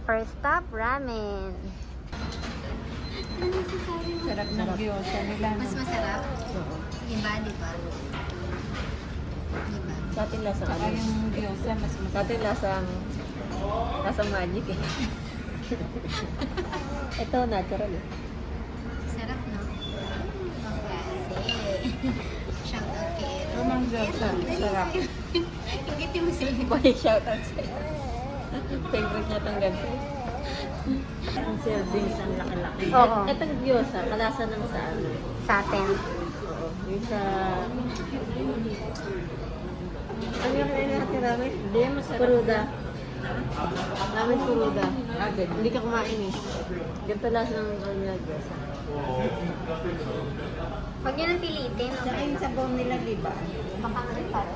First stop, ramen. Ano masasabi mo? Sarap ng gyoza nila. Mas masarap? Oo. Iba, di ba? Diba? Sa atin lasa Saka ano? yung gyoza mas Sa atin lasang magic eh. Ito natural eh. Sarap, no? Kasi. Shout out kay Ero. Lumang gyoza. Sarap. Ingit yung sa'yo. May shoutout sa'yo. Favorite niya itong ganito. Ang servings ang laki-laki. Oo. Itong gyoza, kalasa ng sa ano. Sa atin. Oo. Yung sa... Ano yung kaya natin namin? Hindi, masarap. Puruda. Namin puruda. Agad. Hindi ka kumain eh. Ganito lasa ng ano nila gyoza. Huwag nyo nang pilitin. Saka yung sabaw nila, di ba? Baka nga para.